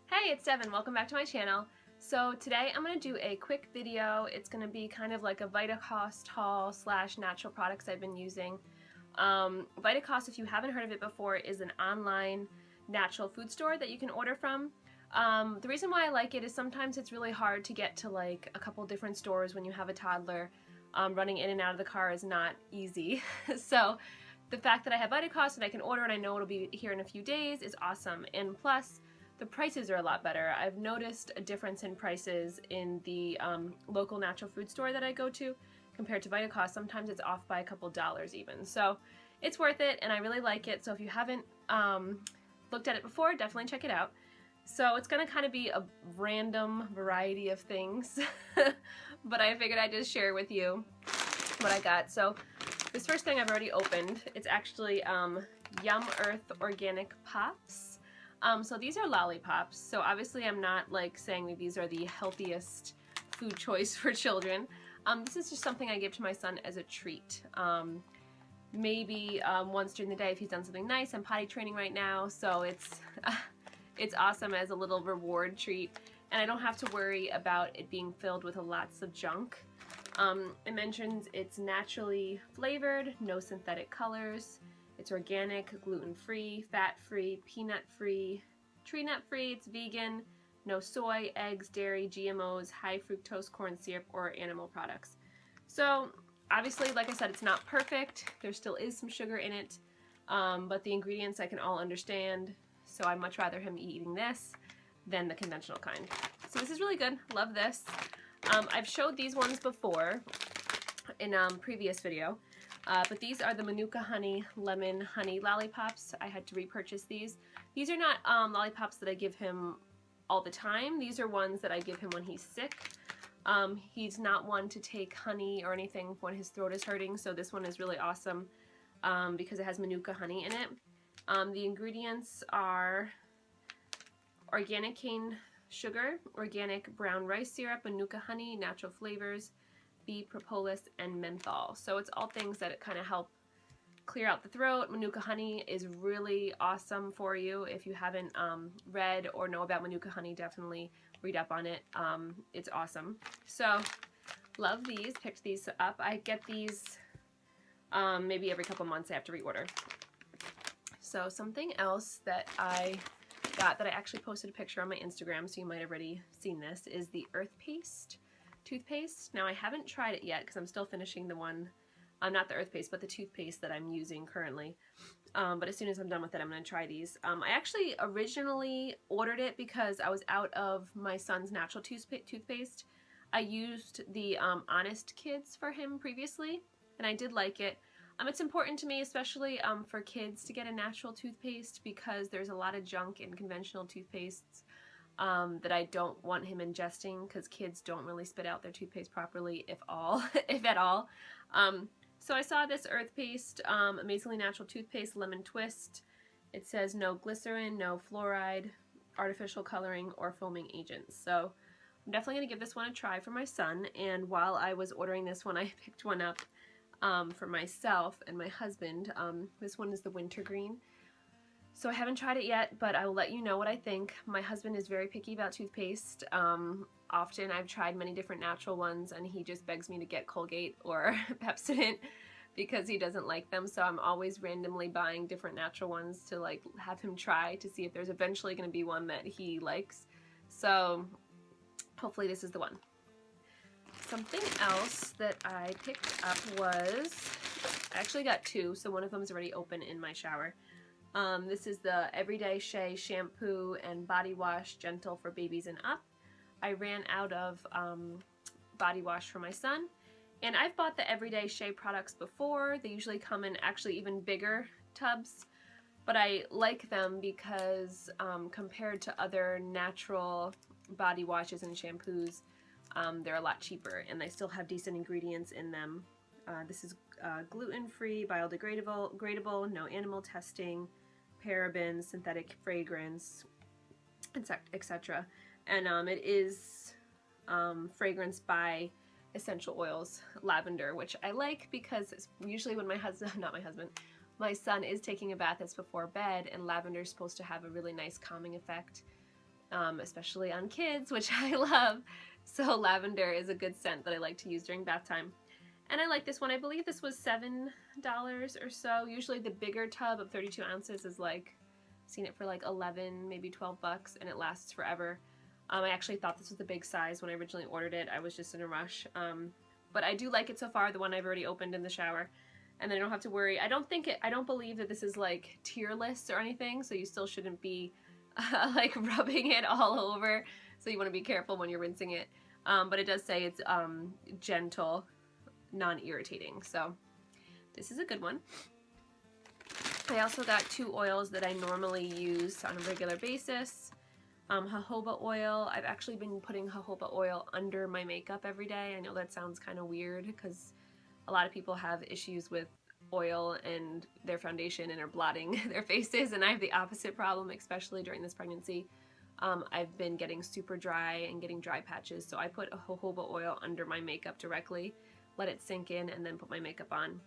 Hey, it's Devin. Welcome back to my channel. So today I'm going to do a quick video. It's going to be kind of like a Vitacost haul slash natural products I've been using. Vitacost, if you haven't heard of it before, is an online natural food store that you can order from. The reason why I like it is sometimes it's really hard to get to like a couple different stores when you have a toddler. Running in and out of the car is not easy. So the fact that I have Vitacost and I can order and I know it'll be here in a few days is awesome. And plus, the prices are a lot better. I've noticed a difference in prices in the local natural food store that I go to compared to Vitacost. Sometimes it's off by a couple dollars even. So it's worth it and I really like it. So if you haven't looked at it before, definitely check it out. So it's going to kind of be a random variety of things, but I figured I'd just share with you what I got. So this first thing I've already opened. It's actually Yumearth Organic Pops. So these are lollipops. So obviously I'm not like saying that these are the healthiest food choice for children. This is just something I give to my son as a treat. Maybe once during the day if he's done something nice. I'm potty training right now, so it's awesome as a little reward treat. And I don't have to worry about it being filled with lots of junk. It mentions it's naturally flavored, no synthetic colors. It's organic, gluten-free, fat-free, peanut-free, tree nut-free, it's vegan, no soy, eggs, dairy, GMOs, high fructose corn syrup, or animal products. So obviously, like I said, it's not perfect. There still is some sugar in it, but the ingredients I can all understand, so I'd much rather him eating this than the conventional kind. So this is really good. Love this. I've showed these ones before in a previous video. But these are the Manuka honey lemon honey lollipops. I had to repurchase these. These are not lollipops that I give him all the time. These are ones that I give him when he's sick. He's not one to take honey or anything when his throat is hurting, so this one is really awesome because it has Manuka honey in it. The ingredients are organic cane sugar, organic brown rice syrup, Manuka honey, natural flavors, bee propolis, and menthol. So it's all things that kind of help clear out the throat. Manuka honey is really awesome for you. If you haven't read or know about Manuka honey, definitely read up on it. It's awesome. So love these. Picked these up. I get these maybe every couple months. I have to reorder. So something else that I got that I actually posted a picture on my Instagram, so you might have already seen this, is the toothpaste. Now I haven't tried it yet because I'm still finishing the one, not the earth paste, but the toothpaste that I'm using currently. But as soon as I'm done with it, I'm going to try these. I actually originally ordered it because I was out of my son's natural toothpaste. I used the Honest Kids for him previously, and I did like it. It's important to me, especially for kids, to get a natural toothpaste because there's a lot of junk in conventional toothpastes that I don't want him ingesting because kids don't really spit out their toothpaste properly, if at all. So I saw this earth paste, amazingly natural toothpaste, lemon twist. It says no glycerin, no fluoride, artificial coloring, or foaming agents. So I'm definitely going to give this one a try for my son. And while I was ordering this one, I picked one up for myself and my husband. This one is the wintergreen. So I haven't tried it yet, but I will let you know what I think. My husband is very picky about toothpaste. Often I've tried many different natural ones and he just begs me to get Colgate or Pepsodent because he doesn't like them. So I'm always randomly buying different natural ones to like have him try to see if there's eventually going to be one that he likes. So hopefully this is the one. Something else that I picked up was, I actually got two, so one of them is already open in my shower. This is the Everyday Shea Shampoo and Body Wash, gentle for babies and up. I ran out of body wash for my son, and I've bought the Everyday Shea products before. They usually come in actually even bigger tubs, but I like them because compared to other natural body washes and shampoos, they're a lot cheaper, and they still have decent ingredients in them. This is gluten-free, biodegradable, no animal testing, parabens, synthetic fragrance, etc. And it is fragranced by essential oils, lavender, which I like because it's usually when my son is taking a bath, it's before bed, and lavender is supposed to have a really nice calming effect especially on kids, which I love. So lavender is a good scent that I like to use during bath time. And I like this one. I believe this was $7 or so. Usually the bigger tub of 32 ounces is like, I've seen it for like 11, maybe 12 bucks, and it lasts forever. I actually thought this was the big size when I originally ordered it. I was just in a rush. But I do like it so far, the one I've already opened in the shower. And then I don't have to worry. I don't believe that this is like tearless or anything, so you still shouldn't be like rubbing it all over. So you want to be careful when you're rinsing it. But it does say it's gentle, non-irritating. So this is a good one. I also got 2 oils that I normally use on a regular basis. Jojoba oil. I've actually been putting jojoba oil under my makeup every day. I know that sounds kind of weird because a lot of people have issues with oil and their foundation and are blotting their faces, and I have the opposite problem, especially during this pregnancy. I've been getting super dry and getting dry patches, so I put a jojoba oil under my makeup directly, let it sink in, and then put my makeup on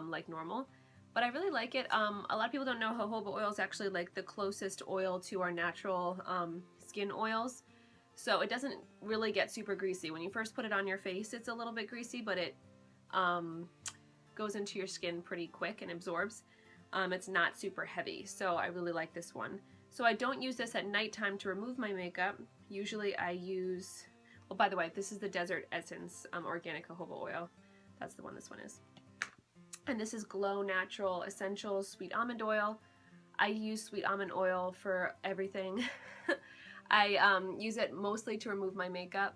like normal. But I really like it. A lot of people don't know jojoba oil is actually like the closest oil to our natural skin oils. So it doesn't really get super greasy. When you first put it on your face, it's a little bit greasy, but it goes into your skin pretty quick and absorbs. It's not super heavy, so I really like this one. So I don't use this at nighttime to remove my makeup. Usually I use, well, by the way, this is the Desert Essence organic jojoba oil. That's the one this one is. And this is Glow Natural Essentials Sweet Almond Oil. I use sweet almond oil for everything. I use it mostly to remove my makeup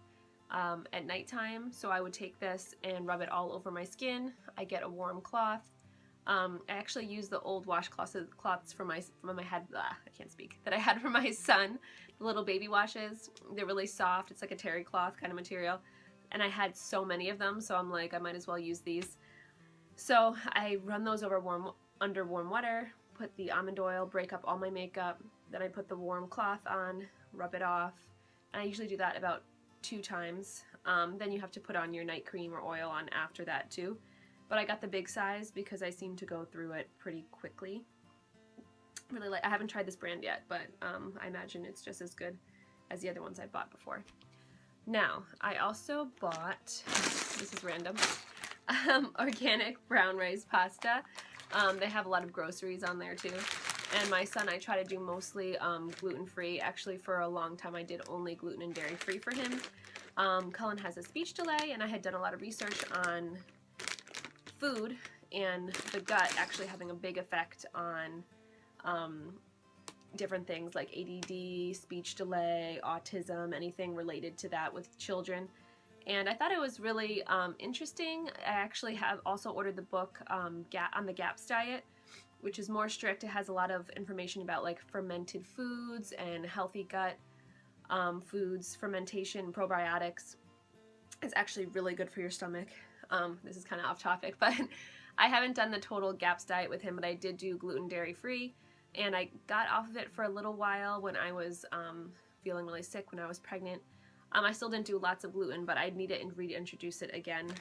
at nighttime. So I would take this and rub it all over my skin. I get a warm cloth. I actually use the old washcloths from my head. I can't speak. That I had for my son. The little baby washes. They're really soft. It's like a terry cloth kind of material. And I had so many of them, so I'm like, I might as well use these. So I run those over under warm water, put the almond oil, break up all my makeup, then I put the warm cloth on, rub it off, and I usually do that about 2 times. Then you have to put on your night cream or oil on after that too. But I got the big size because I seem to go through it pretty quickly. Really like. I haven't tried this brand yet, but I imagine it's just as good as the other ones I bought before. Now, I also bought, this is random, organic brown rice pasta. They have a lot of groceries on there too. And my son, I try to do mostly gluten-free. Actually, for a long time, I did only gluten and dairy-free for him. Cullen has a speech delay, and I had done a lot of research on food and the gut actually having a big effect on different things like ADD, speech delay, autism, anything related to that with children. And I thought it was really interesting. I actually have also ordered the book on the GAPS diet, which is more strict. It has a lot of information about like fermented foods and healthy gut foods, fermentation, probiotics. It's actually really good for your stomach. This is kind of off topic, but I haven't done the total GAPS diet with him, but I did do gluten dairy free, and I got off of it for a little while when I was feeling really sick when I was pregnant. I still didn't do lots of gluten, but I need to reintroduce it again.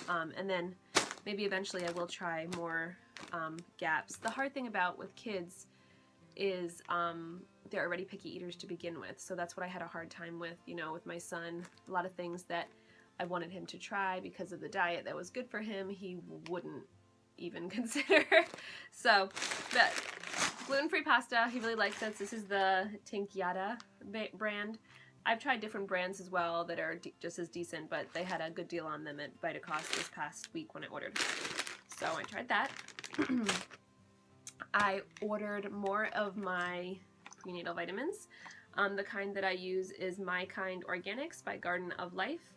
And then maybe eventually I will try more GAPS. The hard thing about with kids is they're already picky eaters to begin with. So that's what I had a hard time with, you know, with my son. A lot of things that I wanted him to try because of the diet that was good for him, he wouldn't even consider. So, but gluten-free pasta, he really likes this. This is the Tinkyada brand. I've tried different brands as well that are just as decent, but they had a good deal on them at Vitacost this past week when I ordered. So I tried that. I ordered more of my prenatal vitamins. The kind that I use is My Kind Organics by Garden of Life.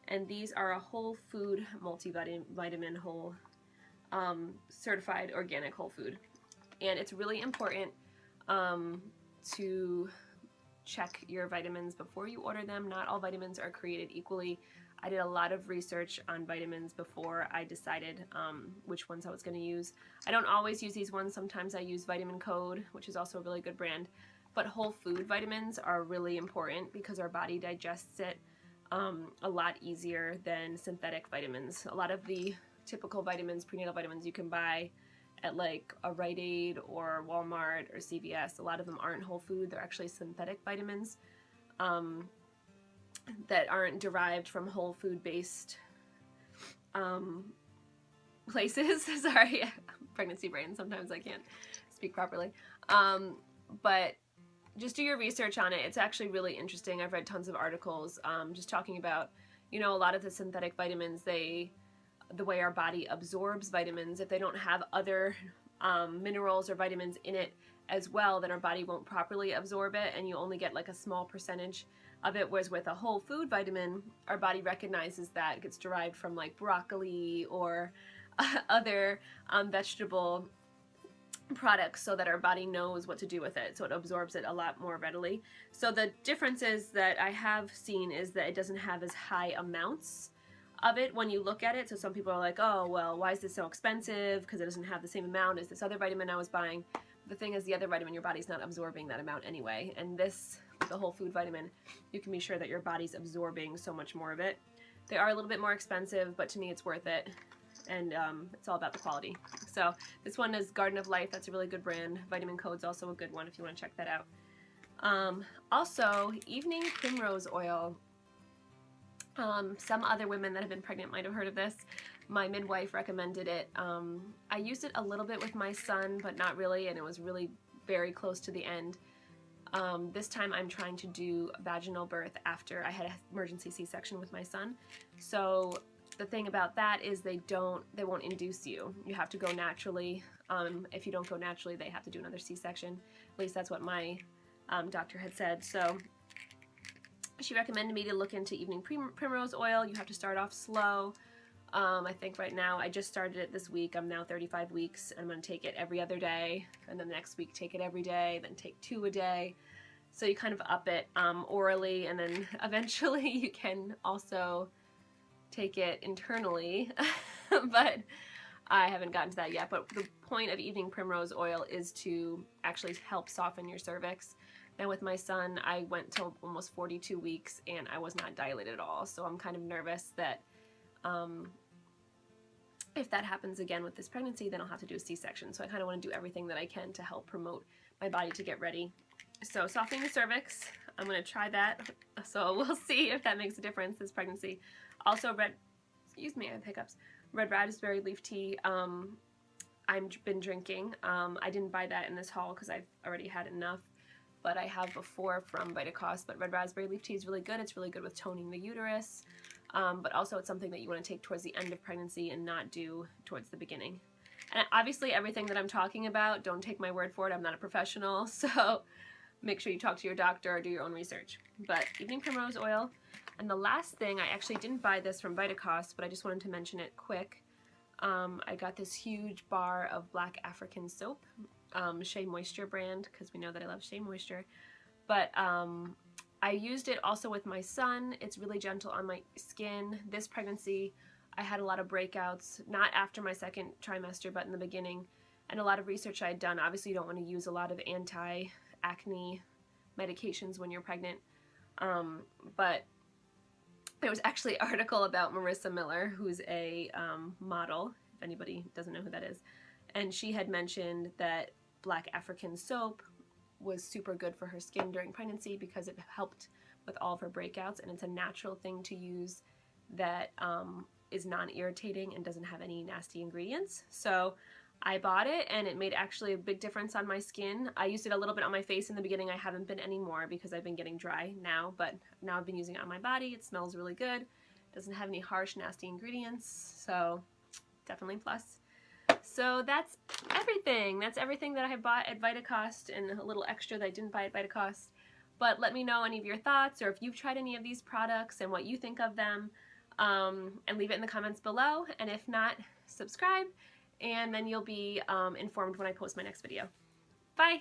And these are a whole food multivitamin, whole certified organic whole food. And it's really important to check your vitamins before you order them. Not all vitamins are created equally. I did a lot of research on vitamins before I decided which ones I was going to use. I don't always use these ones. Sometimes I use Vitamin Code, which is also a really good brand. But whole food vitamins are really important because our body digests it a lot easier than synthetic vitamins. A lot of the typical vitamins, prenatal vitamins you can buy at like a Rite Aid or Walmart or CVS, a lot of them aren't whole food. They're actually synthetic vitamins. that aren't derived from whole food based places. Sorry, pregnancy brain, sometimes I can't speak properly. But just do your research on it. It's actually really interesting. I've read tons of articles just talking about, you know, a lot of the synthetic vitamins, the way our body absorbs vitamins, if they don't have other minerals or vitamins in it as well, then our body won't properly absorb it, and you only get like a small percentage of it. Whereas with a whole food vitamin, our body recognizes that it gets derived from like broccoli or other vegetable products, so that our body knows what to do with it, so it absorbs it a lot more readily. So the differences that I have seen is that it doesn't have as high amounts of it when you look at it. So some people are like, oh well, why is this so expensive? Because it doesn't have the same amount as this other vitamin I was buying. The thing is, the other vitamin, your body's not absorbing that amount anyway, and this, the whole food vitamin, you can be sure that your body's absorbing so much more of it. They are a little bit more expensive, but to me it's worth it, and it's all about the quality. So this one is Garden of Life. That's a really good brand. Vitamin Code's also a good one if you want to check that out. Also, evening primrose oil. Some other women that have been pregnant might have heard of this. My midwife recommended it. I used it a little bit with my son, but not really, and it was really very close to the end. This time I'm trying to do vaginal birth after I had an emergency C-section with my son. So the thing about that is they won't induce you. You have to go naturally. If you don't go naturally, they have to do another C-section. At least that's what my doctor had said. So she recommended me to look into evening primrose oil. You have to start off slow. I think right now, I just started it this week. I'm now 35 weeks. I'm going to take it every other day, and then the next week take it every day, then take 2 a day. So you kind of up it orally, and then eventually you can also take it internally, but I haven't gotten to that yet. But the point of evening primrose oil is to actually help soften your cervix. Now with my son, I went till almost 42 weeks and I was not dilated at all, so I'm kind of nervous that if that happens again with this pregnancy, then I'll have to do a C-section. So I kind of want to do everything that I can to help promote my body to get ready. So softening the cervix, I'm going to try that. So we'll see if that makes a difference this pregnancy. Also I have hiccups. Red raspberry leaf tea, I've been drinking. I didn't buy that in this haul because I've already had enough, but I have before from Vitacost. But red raspberry leaf tea is really good. It's really good with toning the uterus. But also it's something that you want to take towards the end of pregnancy and not do towards the beginning. And obviously everything that I'm talking about, don't take my word for it. I'm not a professional, so make sure you talk to your doctor or do your own research. But evening primrose oil. And the last thing, I actually didn't buy this from Vitacost, but I just wanted to mention it quick. I got this huge bar of black African soap, Shea Moisture brand, because we know that I love Shea Moisture. But I used it also with my son. It's really gentle on my skin. This pregnancy, I had a lot of breakouts, not after my second trimester, but in the beginning. And a lot of research I had done. Obviously, you don't want to use a lot of anti-acne medications when you're pregnant. But there was actually an article about Marissa Miller, who's a model, if anybody doesn't know who that is. And she had mentioned that black African soap was super good for her skin during pregnancy because it helped with all of her breakouts, and it's a natural thing to use that is non-irritating and doesn't have any nasty ingredients. So I bought it, and it made actually a big difference on my skin. I used it a little bit on my face in the beginning. I haven't been anymore because I've been getting dry now, but now I've been using it on my body. It smells really good. Doesn't have any harsh, nasty ingredients, so definitely plus. So that's everything. That's everything that I have bought at Vitacost, and a little extra that I didn't buy at Vitacost. But let me know any of your thoughts, or if you've tried any of these products and what you think of them, and leave it in the comments below. And if not, subscribe, and then you'll be informed when I post my next video. Bye!